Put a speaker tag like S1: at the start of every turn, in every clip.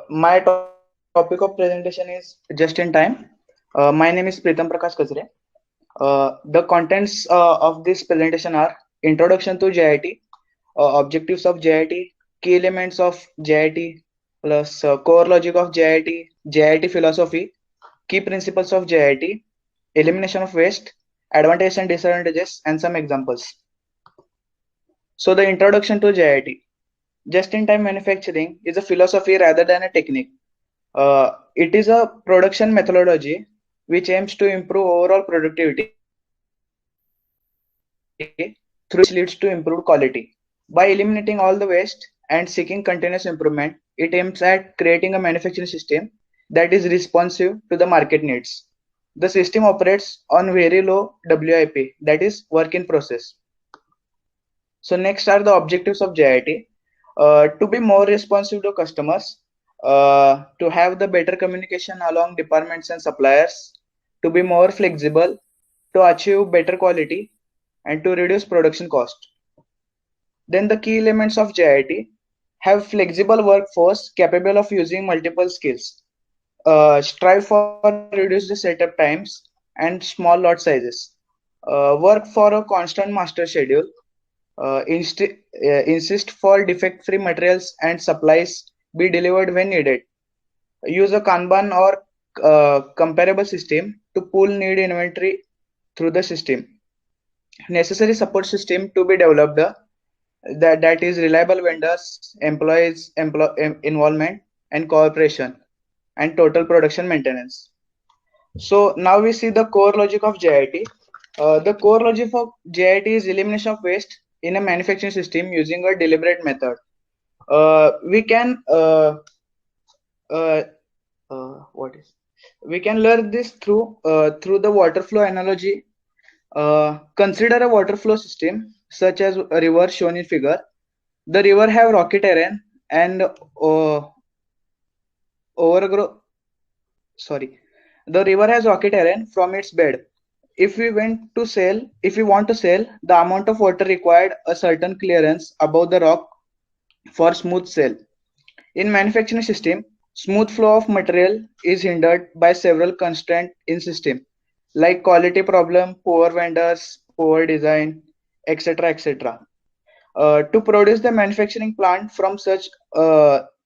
S1: My topic of presentation is just in time. My name is Pritam Prakash Kazre. The contents of this presentation are introduction to JIT, objectives of JIT, key elements of JIT, plus core logic of JIT, JIT philosophy, key principles of JIT, elimination of waste, advantages and disadvantages, and some examples. So the introduction to JIT. Just-in-time manufacturing is a philosophy rather than a technique. It is a production methodology which aims to improve overall productivity through which leads to improved quality. By eliminating all the waste and seeking continuous improvement, it aims at creating a manufacturing system that is responsive to the market needs. The system operates on very low WIP, that is work in process. So next are the objectives of JIT. To be more responsive to customers, to have the better communication along departments and suppliers, to be more flexible, to achieve better quality, and to reduce production cost. Then the key elements of JIT: have flexible workforce capable of using multiple skills, strive for reduce the setup times and small lot sizes, work for a constant master schedule, insist for defect-free materials and supplies be delivered when needed. Use a Kanban or comparable system to pool need inventory through the system. Necessary support system to be developed, that is reliable vendors, employees, involvement and cooperation, and total production maintenance. So now we see the core logic of JIT. The core logic of JIT is elimination of waste in a manufacturing system using a deliberate method. We can uh, what is we can learn this through the water flow analogy. Consider a water flow system such as a river shown in figure. The river have rocky terrain and overgrow. Sorry, the river has rocky terrain from its bed. If we want to sail, the amount of water required a certain clearance above the rock for smooth sail. In manufacturing system, smooth flow of material is hindered by several constraints in system, like quality problem, poor vendors, poor design, etc., etc. To produce the manufacturing plant from such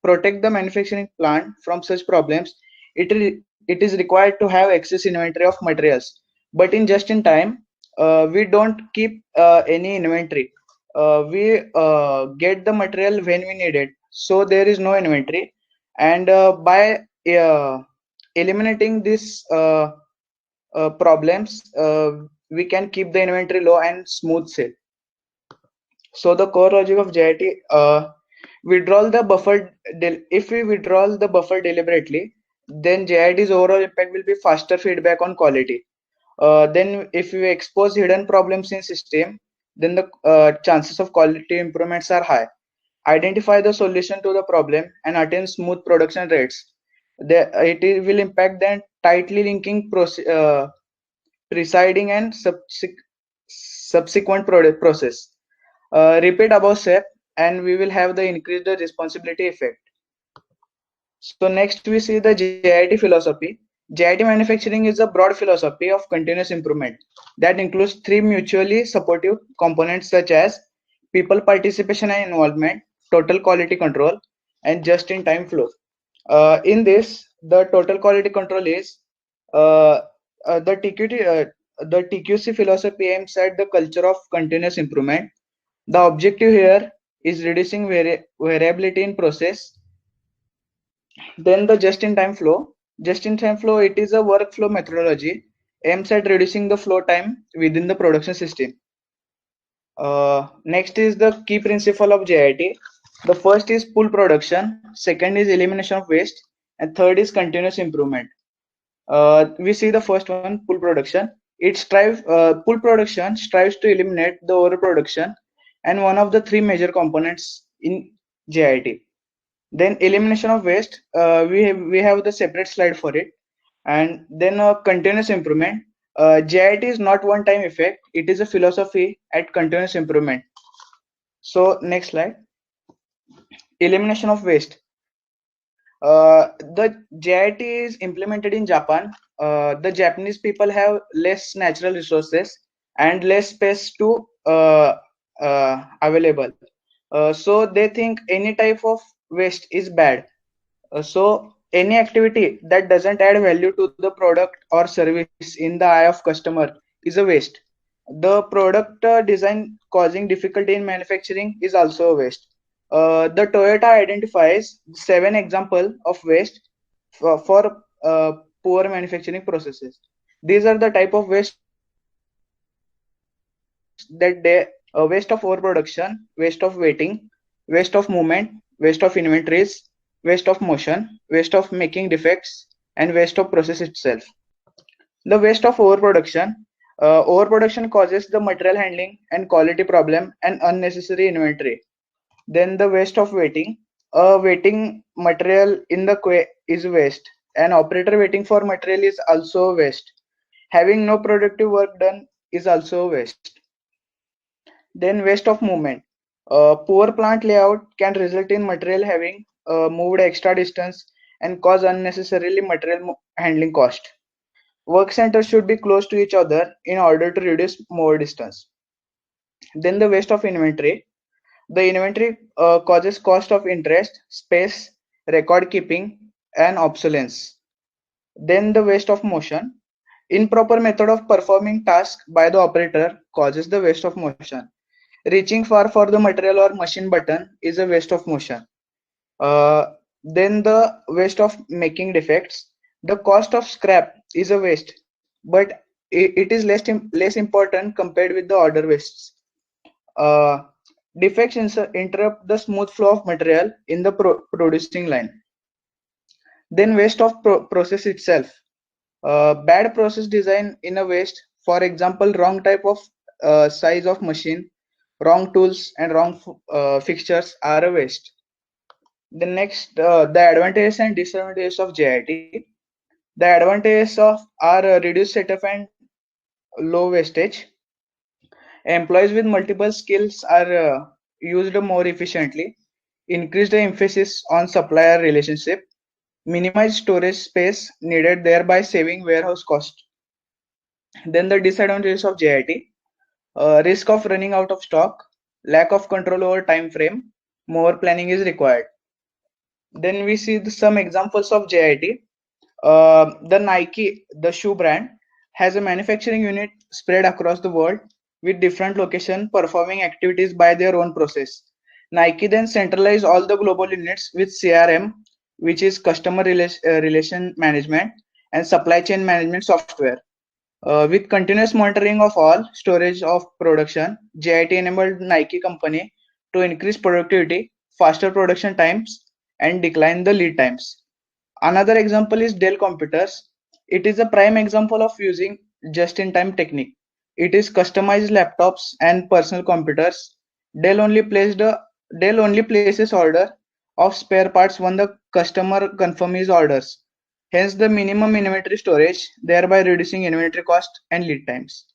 S1: protect the manufacturing plant from such problems, it is required to have excess inventory of materials. But in just in time, we don't keep any inventory. We get the material when we need it, so there is no inventory. And by eliminating these problems, we can keep the inventory low and smooth sale. So the core logic of JIT, withdrawal the buffer. If we withdraw the buffer deliberately, then JIT's overall impact will be faster feedback on quality. Then if we expose hidden problems in system, then the chances of quality improvements are high. Identify the solution to the problem and attain smooth production rates. Will impact then tightly linking presiding and subsequent process. Repeat above step and we will have the increased responsibility effect. So next we see the JIT philosophy. JIT manufacturing is a broad philosophy of continuous improvement that includes three mutually supportive components such as people participation and involvement, total quality control, and just-in-time flow. In this, the total quality control is the TQC philosophy aims at the culture of continuous improvement. The objective here is reducing variability in process. Then the just-in-time flow. Just-in-time flow, it is a workflow methodology aims at reducing the flow time within the production system. Next is the key principle of JIT. The first is pull production, second is elimination of waste, and third is continuous improvement. We see the first one, pull production. Pull production strives to eliminate the overproduction and one of the three major components in JIT. Then elimination of waste, we have the separate slide for it. And then continuous improvement. JIT is not one-time effect. It is a philosophy at continuous improvement. So next slide. Elimination of waste. The JIT is implemented in Japan. The Japanese people have less natural resources and less space to available. So they think any type of waste is bad. So any activity that doesn't add value to the product or service in the eye of customer is a waste. The product design causing difficulty in manufacturing is also a waste. The Toyota identifies 7 examples of waste for poor manufacturing processes. These are the type of waste that they waste of overproduction, waste of waiting, waste of movement, waste of inventories, waste of motion, waste of making defects, and waste of process itself. The waste of overproduction. Overproduction causes the material handling and quality problem and unnecessary inventory. Then the waste of waiting. Waiting material in the queue is waste. An operator waiting for material is also waste. Having no productive work done is also waste. Then waste of movement. Poor plant layout can result in material having moved extra distance and cause unnecessarily material handling cost. Work centers should be close to each other in order to reduce more distance. Then the waste of inventory. The inventory causes cost of interest, space, record keeping, and obsolescence. Then the waste of motion. Improper method of performing task by the operator causes the waste of motion. Reaching far for the material or machine button is a waste of motion. Then the waste of making defects. The cost of scrap is a waste, but it is less important compared with the other wastes. Uh, Defects interrupt the smooth flow of material in the producing line. Then waste of process itself. Bad process design in a waste. For example, wrong type of size of machine, wrong tools, and wrong fixtures are a waste. The next, the advantages and disadvantages of JIT. The advantages of are reduced setup and low wastage. Employees with multiple skills are used more efficiently. Increase the emphasis on supplier relationship. Minimize storage space needed, thereby saving warehouse cost. Then the disadvantages of JIT. Risk of running out of stock, lack of control over time frame, more planning is required. Then we see some examples of JIT. The Nike, the shoe brand, has a manufacturing unit spread across the world with different locations performing activities by their own process. Nike then centralize all the global units with CRM, which is customer relation management and supply chain management software. With continuous monitoring of all storage of production, JIT enabled Nike company to increase productivity, faster production times, and decline the lead times. Another example is Dell computers. It is a prime example of using just-in-time technique. It is customized laptops and personal computers. Dell only places order of spare parts when the customer confirms his orders. Hence the minimum inventory storage, thereby reducing inventory cost and lead times.